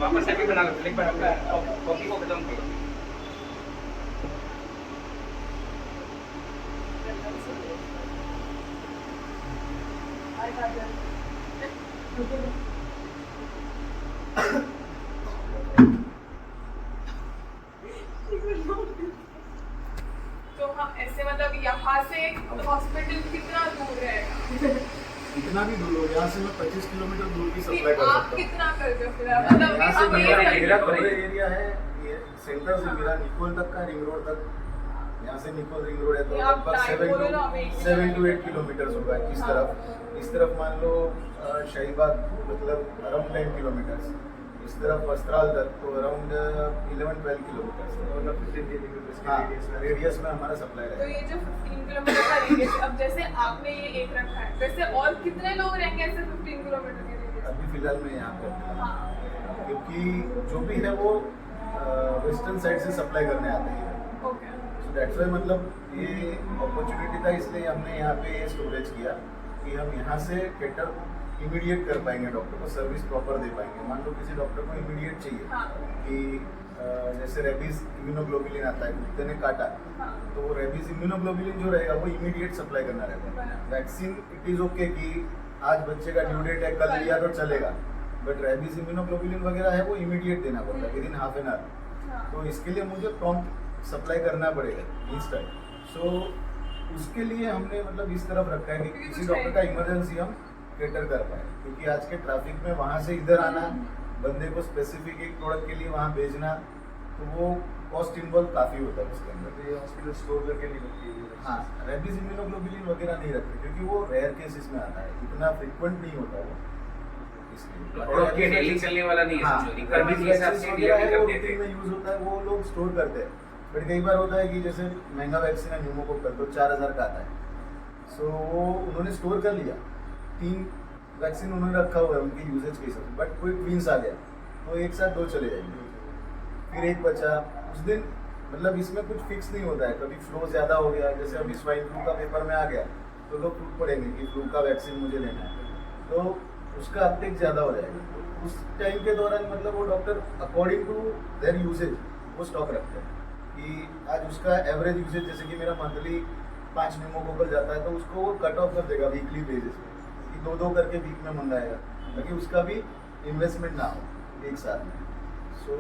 वापस से भी बना लो, एक बार अपना कॉफी को खत्म करो। तो हाँ ऐसे मतलब यहाँ से हॉस्पिटल कितना दूर रहेगा? इतना भी दूर हो, यहाँ से मैं 25 किलोमीटर दूर की कि सप्लाई कर आप सकता हूँ। कितना करते हो फिर? मतलब यहाँ से हम ये मेरा करते हैं। कवरेज एरिया है, ये सेंटर से मेरा निकोल तक का रिंग रोड तक, यहाँ से निकोल रिंग रोड है तो ये आप लगभग टाइम बोलो ना, हमें 7 to 8 किलोमीटर होगा। इस तरफ मान लो शाहीबाग मतलब अराउंड 10 किलोमीटर, इस तरफ वस्त्राल तक तो अराउंड 11-12 किलोमीटर रेडियस में हमारा सप्लाई तो रहेगा। ये जो 15 किलोमीटर का रेडियस, अब जैसे आपने ये एक रखा है, वैसे और कितने लोग रहेंगे ऐसे 15 किलोमीटर के रेडियस? अभी फिलहाल में यहाँ पे हाँ क्योंकि जो भी है वो वेस्टर्न साइड से सप्लाई करने आते हैं, ओके। सो दैट्स वाई मतलब ये अपॉर्चुनिटी था, इसलिए हमने यहाँ पे ये स्टोरेज किया कि हम यहाँ से कैटर इमीडिएट कर पाएंगे, डॉक्टर को सर्विस प्रॉपर दे पाएंगे। मान लो किसी डॉक्टर को इमीडिएट चाहिए हाँ कि जैसे रेबीज इम्यूनोग्लोबुलिन आता है, कुत्ते ने काटा हाँ तो वो रेबीज इम्यूनोग्लोबुलिन जो रहेगा वो इमीडिएट सप्लाई करना रहेगा। बराबर। वैक्सीन इट इज ओके कि आज बच्चे का ड्यू डेट है, कल लिया तो चलेगा, बट रेबीज इम्यूनोग्लोबुलिन वगैरह है वो इमीडिएट देना पड़ता है, with in half an hour. हाँ तो इसके लिए मुझे प्रॉम्प्ट सप्लाई करना पड़ेगा इंस्टेंट। सो उसके लिए हमने मतलब इस तरफ रखा है कि क्योंकि किसी कुछ डॉक्टर है का नहीं। इमरजेंसी हम कैटर कर पाए, क्योंकि आज के ट्रैफिक में वहाँ से इधर आना, बंदे को स्पेसिफिक एक प्रोडक्ट के लिए वहाँ भेजना, तो वो कॉस्ट इन्वॉल्व काफ़ी होता है उसके अंदर। ये हॉस्पिटल स्टोर करके नहीं रखती है। हाँ, रेबीज इम्यूनोग्लोबुलिन वगैरह नहीं रखते क्योंकि वो रेयर केसेस में आता है, इतना फ्रिक्वेंट नहीं होता वो, इसलिए। प्रोडक्ट के डेली चलने वाला नहीं है, हाँ, समझो रिक्वायरमेंट के हिसाब से वगैरह DRT है वो कर देते रूटीन हैं। में यूज होता है, वो लोग स्टोर करते हैं। बट कई बार होता है कि जैसे महंगा वैक्सीन है न्यूमोकोकल तो 4000 का आता है, सो वो उन्होंने स्टोर कर लिया, 3 वैक्सीन उन्होंने रखा हुआ है उनके यूजेज के हिसाब से, बट कोई ट्विंस आ गया तो एक साथ 2 चले जाएंगे, फिर एक बचा उस दिन। मतलब इसमें कुछ फिक्स नहीं होता है, कभी फ्लो ज़्यादा हो गया, जैसे अभी स्वाइन फ्लू का पेपर में आ गया तो लोग टूट पड़ेंगे कि फ्लू का वैक्सीन मुझे लेना है, तो उसका अपटेक ज़्यादा हो जाएगा। तो उस टाइम के दौरान मतलब वो doctor according to their usages वो स्टॉक रखते हैं कि आज उसका एवरेज यूजेज, जैसे कि मेरा मंथली 5 न्यूमोकोकल जाता है तो उसको वो कट ऑफ कर देगा वीकली बेसिस पे कि 2-2 करके वीक में मंगाएगा, ताकि उसका भी इन्वेस्टमेंट ना हो एक साथ में। सो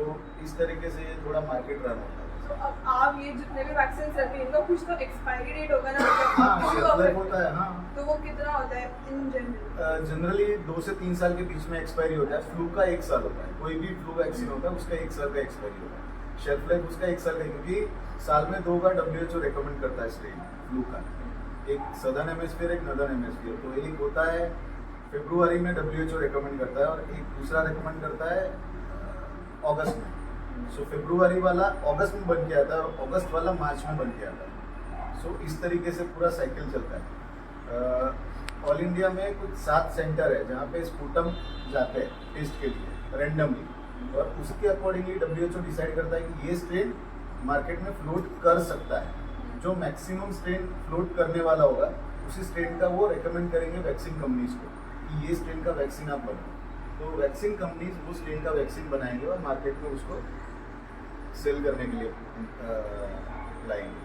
इस तरीके से ये थोड़ा मार्केट रन होता है। तो अब आप ये जितने भी वैक्सीन रहते हैं इनका कुछ तो एक्सपायरी डेट होगा ना? हाँ, मतलब शेल्फ लाइफ होता है। हाँ, तो वो कितना होता है इन जनरल? जनरली 2 से 3 साल के बीच में एक्सपायरी होता है। फ्लू का 1 साल होता है, कोई भी फ्लू वैक्सीन होता है उसका 1 साल का एक्सपायरी होता है। शेल्फ लाइफ उसका 1 साल का है, क्योंकि साल में 2 बार WHO रिकमेंड करता है स्ट्रेन फ्लू का, एक सदर्न हेमिस्फीयर, एक नॉर्दर्न हेमिस्फीयर। तो एक होता है फरवरी में WHO रिकमेंड करता है और एक दूसरा रिकमेंड करता है अगस्त में। सो फरवरी वाला अगस्त में बन के आता है और अगस्त वाला मार्च में बन के आता है। सो इस तरीके से पूरा साइकिल चलता है। ऑल इंडिया में कुछ 7 सेंटर है जहाँ पे स्पूटम जाते हैं टेस्ट के लिए रेंडमली, और उसके अकॉर्डिंगली WHO डिसाइड करता है कि ये स्ट्रेन मार्केट में फ्लोट कर सकता है। जो मैक्सिमम स्ट्रेन फ्लोट करने वाला होगा उसी स्ट्रेन का वो रेकमेंड करेंगे वैक्सीन कंपनीज को कि ये स्ट्रेन का वैक्सीन आप बनाओ। तो वैक्सीन कंपनीज वो स्ट्रेन का वैक्सीन बनाएंगे और मार्केट में उसको सेल करने के लिए लाएंगे।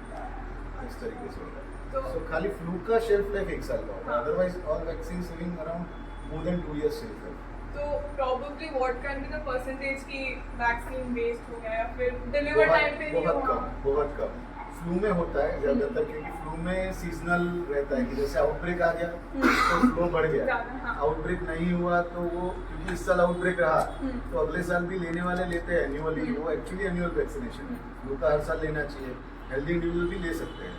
इस तरीके से होगा। तो खाली फ्लू का शेल्फ लाइफ 1 साल का होगा, otherwise all vaccine living around more than 2 years shelf life. तो probably what can be the percentage की वैक्सीन वेस्ट हो गया या फिर डिलीवर टाइम पे नहीं हुआ? बहुत कम फ्लू में होता है ज़्यादातर, क्योंकि फ्लू में सीजनल रहता है कि जैसे आउटब्रेक आ गया तो फ्लो बढ़ गया, ज़्यादा, हाँ। आउटब्रेक नहीं हुआ तो वो, क्योंकि इस साल आउटब्रेक रहा तो अगले साल भी लेने वाले लेते हैं एन्युअली, वो एक्चुअली एन्युअल वैक्सीनेशन है। फ्लू का हर साल लेना चाहिए, हेल्दी इंडिविजुअल भी ले सकते हैं।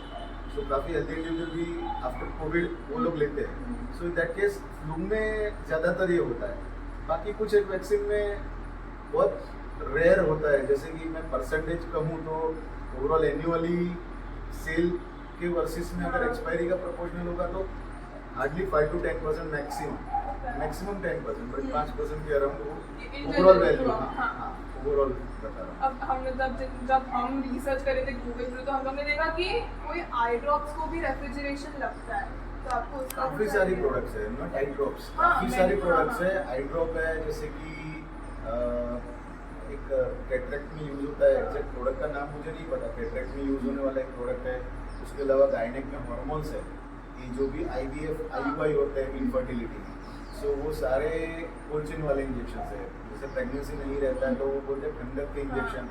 सो काफ़ी हेल्दी इंडिविजुअल भी आफ्टर कोविड वो लोग लेते हैं। सो इन दैट केस फ्लू में ज़्यादातर ये होता है। बाकी कुछ एक वैक्सीन में बहुत रेयर होता है, जैसे कि मैं परसेंटेज कहूँ तो ओवरऑल एन्युअली सेल के वर्सेस में अगर एक्सपायरी का प्रोपोर्शनल होगा तो हार्डली 5 to 10% मैक्सिमम 10%, बट 5% के अराउंड वो ओवरऑल वैल्यू। हाँ, ओवरऑल बता रहा हूँ। अब हमने जब हम रिसर्च करे थे गूगल पे तो हम लोग ने देखा कि कोई आई ड्रॉप्स को भी रेफ्रिजरेशन लगता है, तो आपको उसका काफ़ी सारी प्रोडक्ट्स है, नॉट आई ड्रॉप्स, हाँ, काफ़ी सारी मैंने- प्रोडक्ट्स हाँ, है। आई ड्रॉप है, जैसे कि एक कैटरेक्ट में यूज होता है, एग्जैक्ट प्रोडक्ट का नाम मुझे नहीं पता, कैटरेक्ट में यूज होने वाला एक प्रोडक्ट है। उसके अलावा गायनेक में हॉर्मोन्स है कि जो भी IVF IUI होते हैं इनफर्टिलिटी, सो वो सारे कोल्चिन वाले इंजेक्शन है। जैसे प्रेगनेंसी नहीं रहता है तो वो बोलते हैं ठंडक के इंजेक्शन,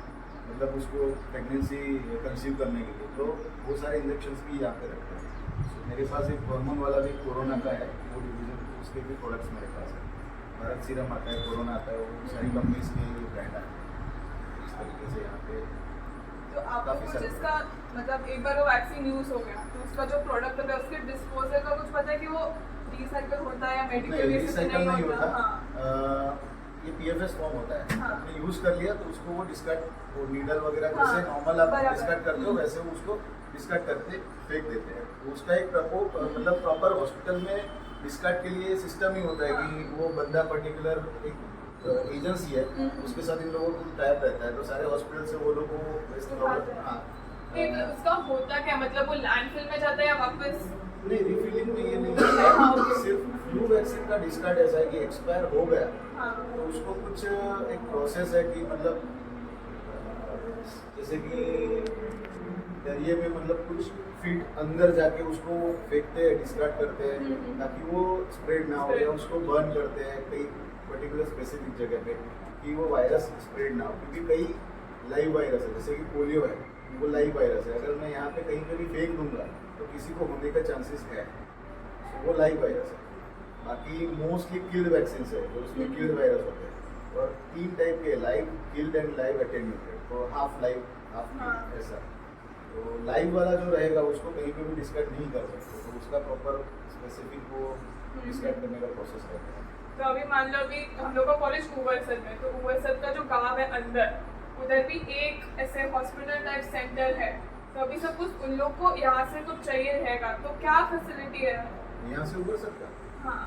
मतलब उसको प्रेगनेंसी कंसीव करने के लिए, तो वो सारे इंजेक्शन भी यहाँ पे रखते हैं। सो मेरे पास एक हार्मोन वाला भी कोरोना का है, वो डिवीजन, उसके भी प्रोडक्ट्स मेरे पास है। भारत सीरम आता है, कोरोना आता है, वो सारी कंपनीज के ब्रांड आते हैं। इस तरीके से यहाँ पे तो आपको काफी कुछ सारे इसका मतलब एक बार वो वैक्सीन यूज हो गया तो उसका जो प्रोडक्ट है उसके डिस्पोजल का कुछ पता है कि वो रिसाइकल होता है या मेडिकल नहीं, बेसिस पे रिसाइकल नहीं होता। हाँ। ये PFS फॉर्म होता है, हाँ। आपने यूज कर लिया तो उसको वो डिस्कार्ड, वो नीडल वगैरह हाँ, जैसे नॉर्मल आप बराबर। डिस्कार्ड करते हो वैसे वो उसको डिस्कार्ड करते फेंक देते हैं। तो उसका एक मतलब प्रॉपर हॉस्पिटल में डिस्कार्ड के लिए सिस्टम ही होता है कि वो बंदा पर्टिकुलर एक एजेंसी है, उसके साथ इन लोगों को टाइप रहता है, तो सारे हॉस्पिटल से वो लोग को उठाते हैं। हाँ एक उसका होता क्या मतलब वो लैंडफिल में जाता है या वापस नहीं, रिफिलिंग में ये नहीं हाँ, होता, okay. सिर्फ फ्लू वैक्सीन का डिस्कार्ड ऐसा है कि एक्सपायर हो गया हाँ तो उसको कुछ एक प्रोसेस है कि मतलब जैसे कि दरिए में मतलब कुछ फीट अंदर जाके उसको फेंकते हैं, डिस्कार्ड करते हैं ताकि वो स्प्रेड ना हो, या उसको बर्न करते हैं कई पर्टिकुलर स्पेसिफिक जगह पे कि वो वायरस स्प्रेड ना हो, क्योंकि कई लाइव वायरस है, जैसे कि पोलियो है, वो लाइव वायरस है। अगर मैं यहाँ पे कहीं पे भी फेंक दूंगा तो किसी को होने का चांसेस है, तो वो लाइव वायरस है। बाकी मोस्टली किल्ड वैक्सीन है, तो उसमें किल्ड वायरस होते हैं, और 3 टाइप के, live, killed and live attenuated, तो हाफ लाइव हाफ किल्ड ऐसा। तो लाइव वाला जो रहेगा उसको कहीं पे भी डिस्कार्ड नहीं कर सकते, तो उसका प्रॉपर स्पेसिफिक वो डिस्कार्ड करने का प्रोसेस रहता है। तो अभी मान लो अभी हम लोग का कॉलेज उवरसर में, तो उवरसर का जो गांव है अंदर उधर भी एक ऐसे हॉस्पिटल टाइप सेंटर है, तो अभी सब कुछ उन लोग को यहाँ से कुछ चाहिए रहेगा तो क्या फैसिलिटी है? यहाँ से उभर सकता हाँ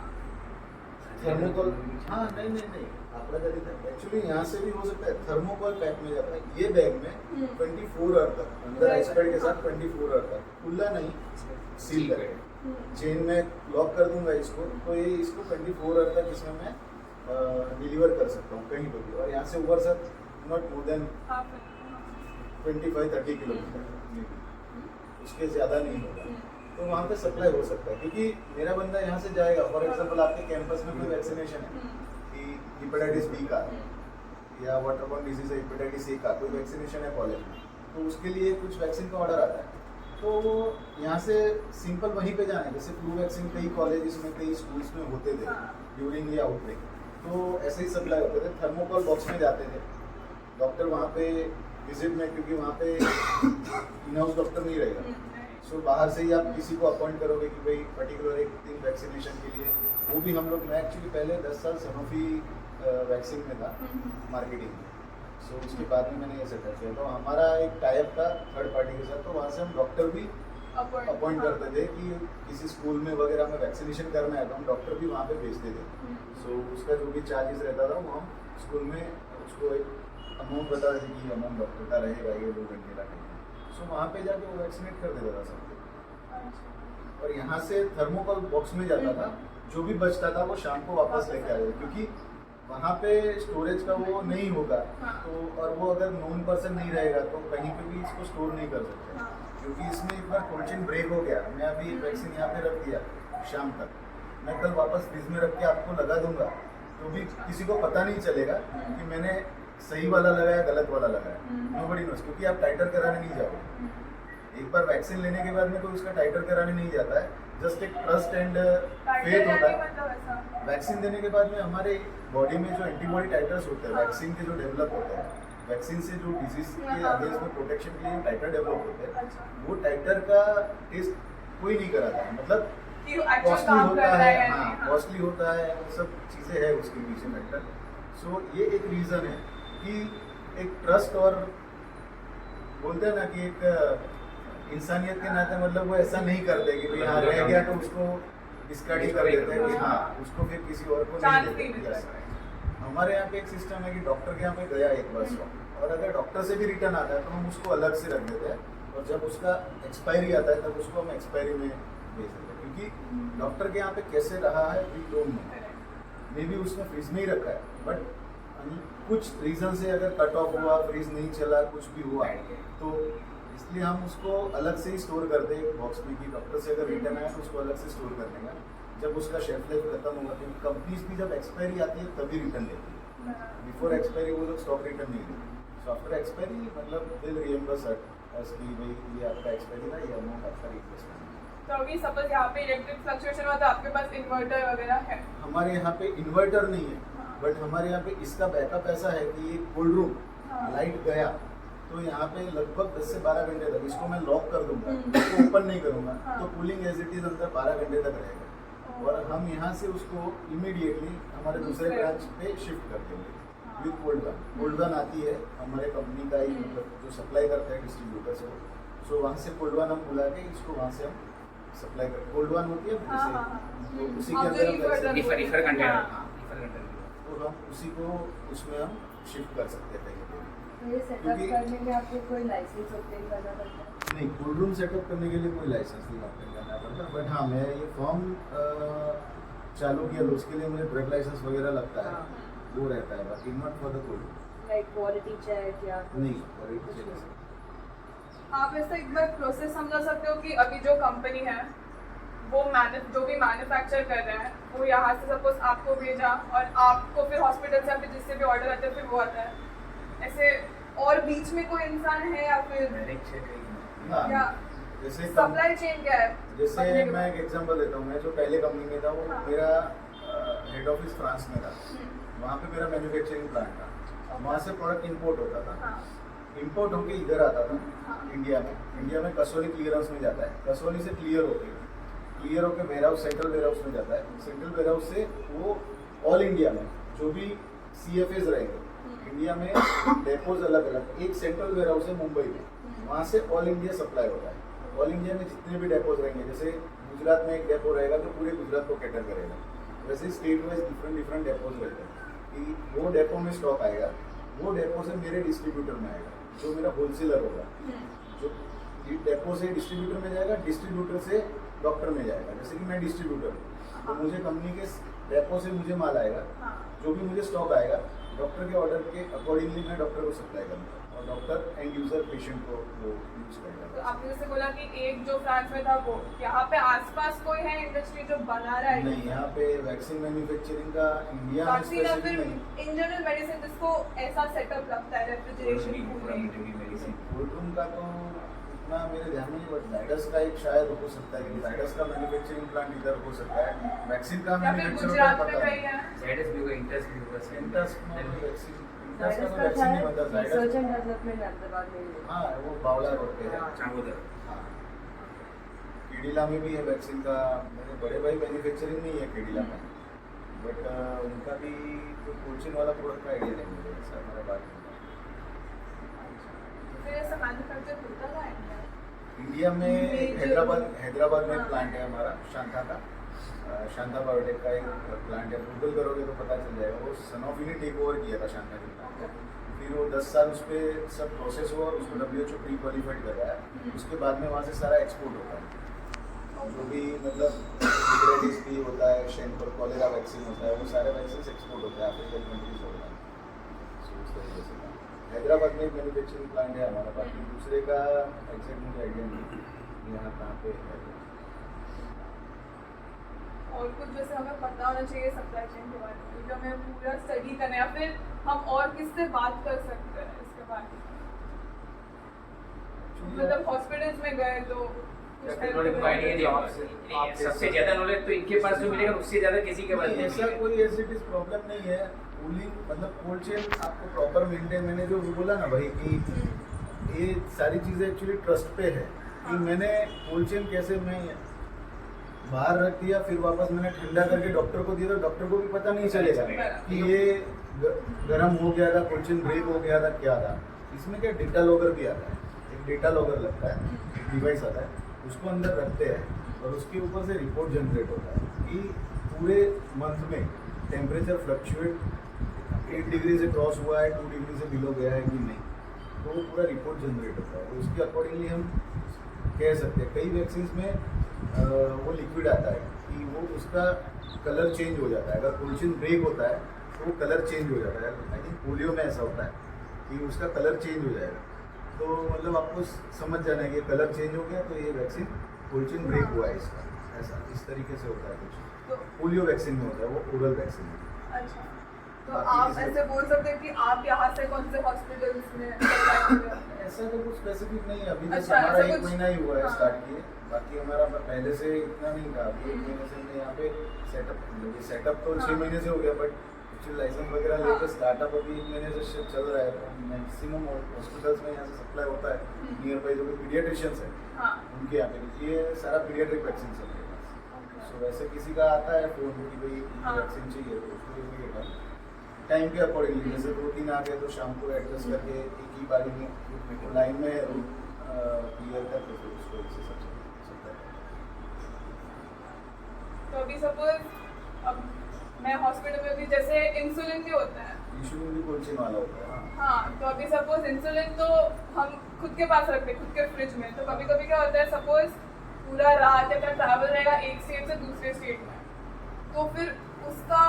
थर्मोकॉल, हाँ नहीं आपका जल्दी था एक्चुअली, यहाँ से भी हो सकता है। थर्मोकॉल पैक में जाता है, ये बैग में 24 आवर तक अंदर आइसपैड के साथ 24 आवर तक खुला नहीं, सील करेगा, चेन में लॉक कर दूंगा इसको, तो ये इसको 24 आवर तक इसमें मैं डिलीवर कर सकता हूँ कहीं पर भी। और यहाँ से ऊपर sir not more than 25-30 kilometre, उसके ज़्यादा नहीं होगा, तो वहाँ पे सप्लाई हो सकता है। क्योंकि मेरा बंदा यहाँ से जाएगा, फॉर एग्जांपल आपके कैंपस में कोई वैक्सीनेशन है कि हेपेटाइटिस बी का या वाटरबॉर्न डिजीज है, हेपेटाइटिस ए का कोई वैक्सीनेशन है कॉलेज में, तो उसके लिए कुछ वैक्सीन का ऑर्डर आता है, तो यहाँ से सिंपल वहीं पे जाना है। जैसे फ्लू वैक्सीन कई कॉलेज में कई स्कूल्स में होते थे ड्यूरिंग या आउटब्रेक, तो ऐसे ही सप्लाई होते थे, थर्मोकॉल बॉक्स में जाते थे। डॉक्टर वहाँ पे विजिट में, क्योंकि वहाँ पे इन हाउस डॉक्टर नहीं रहेगा, सो बाहर से ही आप किसी को अपॉइंट करोगे कि भाई पर्टिकुलर एक दिन वैक्सीनेशन के लिए, वो भी हम लोग, मैं एक्चुअली पहले 10 साल सनोफी वैक्सीन में था मार्केटिंग में, सो उसके बाद में मैंने ये सेटअप किया, तो हमारा एक टाइप था थर्ड पार्टी के साथ, तो वहाँ से हम डॉक्टर भी अपॉइंट करते थे कि किसी स्कूल में वगैरह में वैक्सीनेशन करना है तो हम डॉक्टर भी वहाँ पे भेजते थे। सो उसका जो भी चार्जेस रहता था वो हम स्कूल में उसको एक अमाउंट बता देते कि अमाउंट डॉक्टर का रहेगा ये 2 घंटे का टाइम, सो वहाँ पे जाके वो वैक्सीनेट कर देता था सबको। और यहाँ से थर्मोकॉल बॉक्स में जाता था, जो भी बचता था वो शाम को वापस लेके आया, क्योंकि वहाँ पे स्टोरेज का वो नहीं होगा, तो और वो अगर नोन पर्सन नहीं रहेगा तो कहीं पे भी इसको स्टोर नहीं कर सकते, क्योंकि इसमें एक बार कोल्ड चेन ब्रेक हो गया। मैं अभी वैक्सीन यहाँ पे रख दिया शाम तक, मैं कल वापस फ्रिज में रख के आपको लगा दूंगा, तो भी किसी को पता नहीं चलेगा कि मैंने सही वाला लगाया गलत वाला लगाया, नोबडी नोस, क्योंकि आप टाइटर कराने नहीं जाओगे। एक बार वैक्सीन लेने के बाद में कोई उसका टाइटर कराने नहीं जाता है, जस्ट एक ट्रस्ट एंड फेथ होता है। वैक्सीन देने के बाद में हमारे बॉडी में जो एंटीबॉडी टाइटर्स होते हैं वैक्सीन के जो डेवलप होते हैं, वैक्सीन से जो डिजीज के अगेंस्ट में प्रोटेक्शन के लिए टाइटर डेवलप होते हैं, वो टाइटर का टेस्ट कोई नहीं कराता है, मतलब कॉस्टली होता है, हाँ कॉस्टली होता है, वो सब चीज़ें हैं उसके पीछे मैटर। सो ये एक रीज़न है कि एक ट्रस्ट, और बोलते हैं ना कि एक इंसानियत के नाते मतलब वो ऐसा नहीं करते कि भाई हाँ रह गया तो उसको डिस्कार्ड ही कर देते हैं कि हाँ उसको फिर किसी और को नहीं देते। हमारे यहाँ पे एक सिस्टम है कि डॉक्टर के यहाँ पे गया एक बार और अगर डॉक्टर से भी रिटर्न आता है तो हम उसको अलग से रख देते हैं, और जब उसका एक्सपायरी आता है तब उसको हम एक्सपायरी में भेज देते हैं, क्योंकि डॉक्टर के यहाँ पे कैसे रहा है we don't know, maybe उसने फ्रिज में ही रखा है, बट कुछ रीजन से अगर कट ऑफ हुआ, फ्रीज नहीं चला, कुछ भी हुआ, तो इसलिए हम उसको अलग से ही स्टोर करते हैं बॉक्स में कि डॉक्टर से अगर रिटर्न आया तो उसको अलग से स्टोर करने का। जब उसका शेल्फ लाइफ खत्म होगा, तो कंपनीज भी जब एक्सपायरी आती है तभी रिटर्न लेती है। बिफोर एक्सपायरी वो लोग स्टॉक रिटर्न नहीं देते। सो आफ्टर एक्सपायरी मतलब विल रिएम्बर्स अस कि भाई ये आपका एक्सपायरी था, ये अमाउंट आपका रिप्लेसमेंट। तो अभी सपोज यहाँ पे इलेक्ट्रिक फ्लक्चुएशन हुआ तो आपके पास इन्वर्टर वगैरह है? हमारे यहाँ पे इन्वर्टर नहीं है, बट हमारे यहाँ पे इसका बैकअप ऐसा है कि ये कोल्ड रूम लाइट गया तो यहाँ पे लगभग 10 से 12 घंटे तक इसको मैं लॉक कर दूंगा, इसको ओपन नहीं करूंगा, तो कूलिंग एज इट इज अंदर 12 घंटे तक रहेगा। और हम यहाँ से उसको इमीडिएटली हमारे दूसरे ब्रांच पे शिफ्ट कर देंगे with cold one. Cold one आती है हमारे कंपनी का ही, मतलब जो सप्लाई करता है डिस्ट्रीब्यूटर से, सो वहाँ से कोल्ड वन हम बुला के इसको वहाँ से हम सप्लाई करते। कोल्ड वन होती है तो उसी के अंदर हम रिफर कंटेनर, हाँ। Refer container. तो हम उसी को उसमें हम शिफ्ट कर सकते हैं कहीं पे। तो ये सेटअप क्योंकि- करने में आपको कोई लाइसेंस ऑब्टेन करना पड़ता है? नहीं, कोल्ड रूम सेटअप करने के लिए कोई लाइसेंस नहीं ऑब्टेन करना पड़ता, बट हाँ मैं ये फॉर्म चालू किया तो उसके लिए मुझे ड्रग लाइसेंस वगैरह लगता है, वो रहता है, बाकी not for the cold room. Like quality check या कुछ? नहीं, quality check नहीं। आप ऐसा एक बार प्रोसेस समझा सकते हो कि अभी जो कंपनी है वो जो भी मैन्युफैक्चर कर रहा है वो यहाँ से सपोज आपको भेजा और आपको फिर हॉस्पिटल से फिर जिससे भी ऑर्डर आता है फिर वो आता है, ऐसे और बीच में कोई इंसान है या फिर डायरेक्ट चेक है। हाँ, या जैसे सप्लाई चेन क्या है? जैसे पकड़ने के मैं बाद? एक एग्जांपल देता हूँ, मैं जो पहले कंपनी में था वो हाँ। मेरा हेड ऑफिस फ्रांस में था, वहाँ पे मेरा मैन्युफैक्चरिंग प्लांट था, वहाँ से प्रोडक्ट इंपोर्ट होता था, हाँ, इंपोर्ट होके इधर आता था हाँ। इंडिया में कसौली क्लियरेंस में जाता है, कसौली से क्लियर होके warehouse, central warehouse में जाता है, सेंट्रल वेयर हाउस से वो ऑल इंडिया में जो भी CFAs रहेंगे इंडिया में, डेपोज अलग अलग, एक सेंट्रल वेयर हाउस है मुंबई में, वहाँ से ऑल इंडिया सप्लाई होता है। ऑल इंडिया में जितने भी डेपोज रहेंगे, जैसे गुजरात में एक डेपो रहेगा जो पूरे गुजरात को कैटर करेगा, वैसे स्टेट वाइज डिफरेंट डेपोज रहते हैं कि वो डेपो में स्टॉक आएगा, वो डेपो से मेरे डिस्ट्रीब्यूटर में आएगा जो मेरा होलसेलर होगा, जो डेपो से डिस्ट्रीब्यूटर में जाएगा, डिस्ट्रीब्यूटर से डॉक्टर में जाएगा। जैसे कि मैं डिस्ट्रीब्यूटर हूँ तो मुझे कंपनी के डेपो से मुझे माल आएगा, जो भी मुझे स्टॉक आएगा डॉक्टर के ऑर्डर के अकॉर्डिंगली मैं डॉक्टर को सप्लाई करूँगा और डॉक्टर एंड यूजर पेशेंट को वो यूज तो करेगा। आपने जैसे बोला कि एक जो फ्रांस में था वो, यहाँ पे आसपास कोई है इंडस्ट्री जो बना रहा है? नहीं, यहाँ पे वैक्सीन मैन्युफैक्चरिंग का इंडिया में वैक्सीन या स्पेसिफिक फिर नहीं। इन जनरल मेडिसिन जिसको ऐसा सेटअप लगता है, रेफ्रिजरेशन, कूलिंग। कोल्ड रूम का तो इतना मेरे ध्यान में नहीं, बट जाइडस का एक शायद हो सकता है कि जाइडस का मैन्युफैक्चरिंग प्लांट इधर हो सकता है, वैक्सीन का या फिर मैन्युफैक्चर गुजरात में पता कहीं है। है? जाइडस भी होगा, इंटस भी होगा, सेंटर्स में वैक्सीन, इंटस का जाइडस तो का वैक्सीन नहीं बनता, शायद research Zydus and development Ahmedabad में ही है। हाँ वो बावला रोड पे है। चांगोदर। हाँ, केडिला में भी है वैक्सीन का, मेरे बड़े भाई मैन्युफैक्चरिंग नहीं है केडिला में, बट उनका भी तो कोचिंग वाला प्रोडक्ट का आइडिया नहीं मुझे, ऐसा हमारा बात नहीं है। फिर ऐसा मैन्युफैक्चर होता था इंडिया में Major- हैदराबाद में हाँ। प्लांट है हमारा शांता का, शांता बायोटेक का एक प्लांट है, गूगल करोगे तो पता चल जाएगा, वो सनॉफी ने टेक ओवर किया था शांता के प्लांट को, फिर वो 10 साल उस पर सब प्रोसेस हुआ और उसको WHO प्री क्वालिफाइड कर रहा है, उसके बाद में वहाँ से सारा एक्सपोर्ट होता है, जो भी मतलब हेपेटाइटिस बी होता है, शेंकर कॉलेरा वैक्सीन होता है, वो सारे वैक्सीन एक्सपोर्ट होते हैं अफ्रीकन कंट्रीज होता है। सो उस तरीके से हैदराबाद में एक मैन्युफैक्चरिंग प्लांट है हमारा, बाकी दूसरे का एग्जैक्ट मुझे आइडिया नहीं यहाँ कहाँ पे है। और कुछ जैसे हमें पता होना चाहिए सप्लाई चेन के बारे में, क्योंकि हमें पूरा स्टडी करना है, या फिर हम और किससे बात कर सकते हैं इसके बारे में? मतलब हॉस्पिटल्स में गए तो कुछ help उन्होंने आइडिया दिया आपसे, सबसे ज्यादा नॉलेज तो इनके पास जो मिलेगा उससे ज्यादा किसी के पास नहीं, नहीं ऐसा मिलेगा। कोई एसिडिस प्रॉब्लम नहीं है। कूलिंग मतलब कोल्ड चेन आपको प्रॉपर मेंटेन, मैंने जो बोला ना भाई कि ये सारी चीज़ें एक्चुअली ट्रस्ट पे है कि मैंने कोल्ड चेन कैसे मैं बाहर रख दिया, फिर वापस मैंने ठंडा करके डॉक्टर को दिया, तो डॉक्टर को भी पता नहीं चलेगा कि ये गर्म हो गया था, कोल्ड चेन ब्रेक हो गया था, क्या था। इसमें क्या डेटा लॉगर भी आता है, एक डेटा लॉगर लगता है, एक डिवाइस आता है, उसको अंदर रखते हैं और उसके ऊपर से रिपोर्ट जनरेट होता है कि पूरे मंथ में टेम्परेचर फ्लक्चुएट 8 डिग्री से क्रॉस हुआ है, 2 डिग्री से बिलो गया है कि नहीं, तो वो पूरा रिपोर्ट जनरेट होता है, तो उसके अकॉर्डिंगली हम कह सकते हैं। कई वैक्सीन्स में वो लिक्विड आता है कि वो उसका कलर चेंज हो जाता है, अगर कोल्ड चेन ब्रेक होता है तो वो कलर चेंज हो जाता है। आई थिंक पोलियो में ऐसा होता है कि उसका कलर चेंज हो जाएगा, तो मतलब आपको समझ जाना है कि कलर चेंज हो गया तो ये वैक्सीन कोल्ड चेन ब्रेक हुआ है इसका, ऐसा इस तरीके से होता है कुछ। तो पोलियो वैक्सीन में होता है, वो ओरल वैक्सीन है। अच्छा, तो बाकी आप किसी- ऐसे बोल सकते हैं कि आप यहाँ से कौन से हॉस्पिटल्स में apply किए? ऐसा तो कुछ स्पेसिफिक नहीं है, अभी अच्छा, जैसे हमारा ऐसा 1 कुछ- महीना ही हुआ है हाँ। स्टार्ट किए, बाकी हमारा पहले से इतना नहीं था। अभी 1 महीने से हमने यहाँ पे सेटअप तो 6 हाँ। महीने से हो गया, बट एक्चुअली लाइसेंस वगैरह हाँ। लेकर स्टार्टअप अभी 1 महीने से शिफ्ट चल रहा है। तो मैक्सिमम हॉस्पिटल्स में यहाँ से सप्लाई होता है नियर बाई, जो भी पीडियाट्रिशियंस है हाँ, उनके यहाँ पे ये सारा पीडियाट्रिक वैक्सीन चल रहा है। सो वैसे किसी का आता है फोन कि भाई हाँ। वैक्सीन चाहिए, तो उसको ये टाइम के अकॉर्डिंगली, जैसे 2-3 आ गए तो शाम को एडजस्ट करके एक ही बारी में लाइन में क्लियर करके फिर उसको इसी सब चलता है। तो अभी सपोज अब मैं हॉस्पिटल में भी जैसे इंसुलिन भी होता है, इंसुलिन भी कोल्ड चेन वाला होता है। हाँ। हाँ, तो अभी सपोज इंसुलिन तो हम खुद के पास रखते हैं, खुद के फ्रिज में। तो कभी कभी क्या होता है, सपोज पूरा रात का ट्रैवल रहेगा एक स्टेट से दूसरे स्टेट में, तो फिर उसका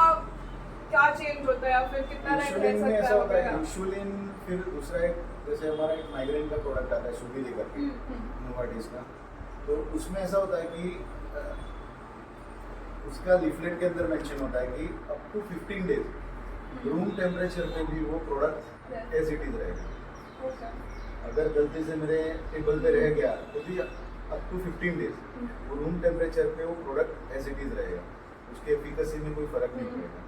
क्या चेंज होता है या फिर कितना रह इंसुलिन में सकता ऐसा होता है, वगैरह? इंसुलिन फिर दूसरा एक जैसे हमारा एक माइग्रेन का प्रोडक्ट आता है शुभी लेकर के नोवार्टिस का, तो उसमें ऐसा होता है कि उसका लीफलेट के अंदर मेंशन होता है कि up to 15 days room temperature पे भी वो प्रोडक्ट एज इट इज रहेगा। Okay. अगर गलती से मेरे टेबल पे रह गया तो भी अप टू 15 डेज वो रूम टेम्परेचर पे वो प्रोडक्ट एज इट इज रहेगा, उसके एफिकेसी में कोई फर्क नहीं पड़ेगा,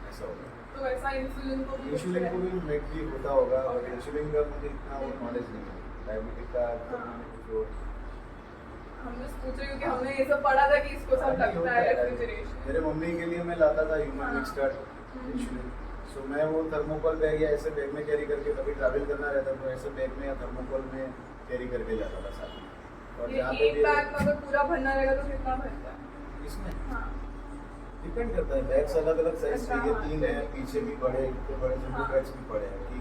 ऐसा होगा। तो वैसा इंसुलिन को भी इंसुलिन को भी मेक भी होता होगा, और इंसुलिन का मुझे इतना वो नॉलेज नहीं है, डायबिटिक का तो हाँ। मैंने कुछ वो हम बस पूछ रहे क्योंकि हमने ये सब पढ़ा था कि इसको सब नहीं लगता होता है है। रेफ्रिजरेशन। मेरे मम्मी के लिए मैं लाता था ह्यूमन हाँ। मिक्सड इंसुलिन, सो मैं वो थर्मोकोल बैग या ऐसे बैग में कैरी करके कभी ट्रैवल करना रहता तो ऐसे बैग में या थर्मोकोल में कैरी करके जाता था साथ में। और ये जहाँ पे एक भी बैग में अगर पूरा भरना रहेगा तो कितना भरता है? इसमें हाँ, डिपेंड करता है, बैग्स अलग अलग साइज अच्छा, के, ये हाँ, 3 है, पीछे भी बड़े, इतने बड़े जंबो हाँ। बैग्स भी पड़े हैं, कि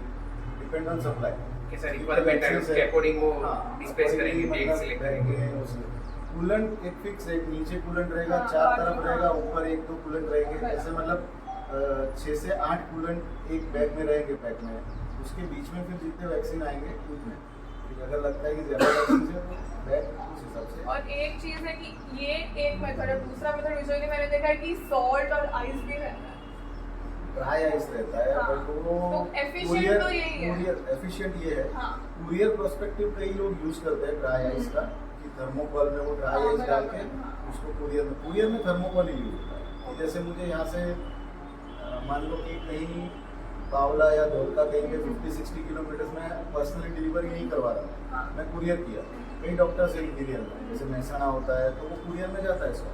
डिपेंड ऑन सप्लाई। कैसा रिक्वायरमेंट है उसके अकॉर्डिंग वो डिस्पेच करेंगे, डेट सिलेक्ट करेंगे। कूलेंट एक फिक्स है, नीचे कूलेंट रहेगा, हाँ, 4 बाकी तरफ हाँ। रहेगा, ऊपर 1-2 कूलेंट रहेंगे, बराबर। ऐसे मतलब 6 से 8 कूलेंट एक बैग में रहेंगे पैक में। उसके बीच में फिर जितने वैक्सीन आएंगे उतने, फिर अगर लगता है कि ज़्यादा वैक्सीन है तो बैग उस हिसाब से। और एक चीज है कि ये एक मेथड है, दूसरा मेथड यूजुअली मैंने देखा है कि सॉल्ट और आइस भी रहता है। ड्राई आइस रहता है, हाँ। बट वो तो efficient तो यही है। कुरियर एफिशिएंट ये है। हाँ। कुरियर प्रोस्पेक्टिव कई लोग यूज करते हैं ड्राई आइस का, कि थर्मोकोल में वो ड्राई हाँ, आइस डाल के बराबर, हाँ। उसको कुरियर में थर्मोकोल ही यूज होता है। कि जैसे मुझे यहाँ से मान लो कि कहीं बावला या धोलका कहीं पे 50-60 किलोमीटर में पर्सनली डिलीवरी नहीं करवा रहा, हाँ। मैं कुरियर किया। कई डॉक्टर्स हैं इंटीरियर में, जैसे महसाना होता है तो वो कुरियर में जाता है इसका,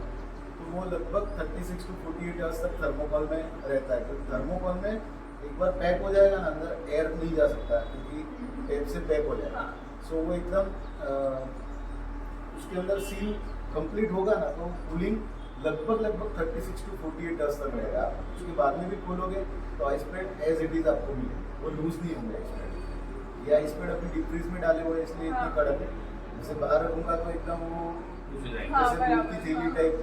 तो वो लगभग 36 to 48 आवर्स तक थर्मोकोल में रहता है। तो थर्मोकोल में एक बार पैक हो जाएगा ना, अंदर एयर नहीं जा सकता क्योंकि टेप से पैक हो जाएगा। हाँ। सो वो एकदम उसके अंदर सील कंप्लीट होगा ना, तो कूलिंग लगभग 36 to 48 आवर्स तक रहेगा। उसके बाद में भी खोलोगे तो ice pad as it is आपको मिलेगा, वो लूज नहीं होंगे आइस पैड। ये आइस पैड अपनी डीप फ्रीज में डाले हुए हैं इसलिए इतनी हाँ। कड़क है, जैसे बाहर रखूंगा तो एकदम वो लूज हो जाएगी। हाँ, जैसे दूध बराबर। की थैली टाइप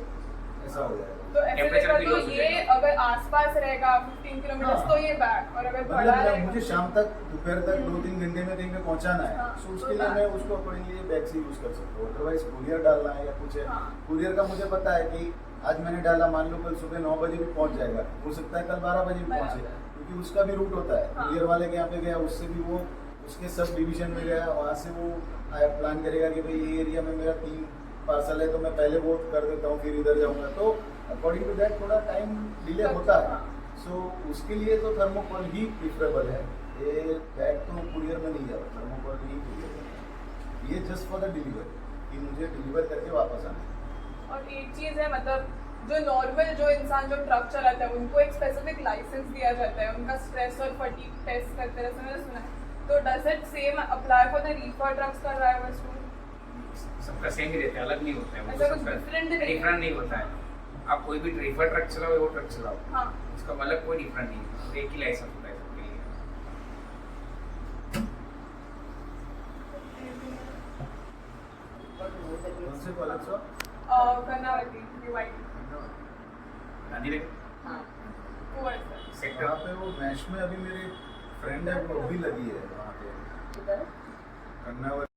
ऐसा हो जाएगा। तो ऐसे Temperature देखा भी तो low हो ये जाएगा। अगर आसपास रहेगा 15 किलोमीटर हाँ। तो ये बैग, और अगर बड़ा मतलब रहेगा मुझे शाम तक दोपहर तक 2-3 घंटे में कहीं पे पहुंचाना है, हाँ, सो तो उसके लिए बैग। मैं उसको अकॉर्डिंगली बैग से यूज कर सकता हूँ। अदरवाइज कुरियर डालना है या कुछ है, हाँ। कुरियर का मुझे पता है कि आज मैंने डाला, मान लो कल सुबह 9 बजे भी पहुंच जाएगा, हो सकता है कल 12 बजे भी पहुंचे, बराबर। क्योंकि उसका भी रूट होता है। हाँ। कुरियर वाले के यहाँ पे गया, उससे भी वो उसके सब डिवीजन में गया, वहाँ से वो प्लान करेगा कि भाई ये एरिया में मेरा 3 पार्सल है तो मैं पहले वो कर देता हूँ फिर इधर जाऊँगा, तो अकॉर्डिंग टू दैट थोड़ा टाइम डिले होता है। सो उसके लिए तो थर्मोकोल ही प्रिफरेबल है। ये बैग तो कुरियर में नहीं जाता, थर्मोकोल ही कुरियर में। ये जस्ट फॉर द डिलीवरी, कि मुझे डिलीवर करके वापस आना है। और एक चीज है, मतलब जो नॉर्मल जो इंसान जो ट्रक चलाता है उनको एक स्पेसिफिक लाइसेंस दिया जाता है उनका स्ट्रेस और फटीग टेस्ट करते हैं, मैंने सुना है। तो does it same apply for the Reifer trucks का ड्राइवर स्टूडेंट? सबका सेम ही रहता है, अलग नहीं होता है। ऐसा कुछ different नहीं है? डिफरेंट नहीं होता है। आप कोई भी ड्राइवर ट्रक चलाओ, वो ट्रक चलाओ, हाँ। उसका मतलब कोई डिफरेंट नहीं है, एक ही लाइसेंस होता है सबके लिए। कौन से कॉलेज से? कर्नावती, यूआईटी, गांधी नगर हाँ, कुंवर सर। सेक्टर वो मैश में अभी मेरे फ्रेंड है वो अभी लगी है वहाँ पे इधर कन्नावर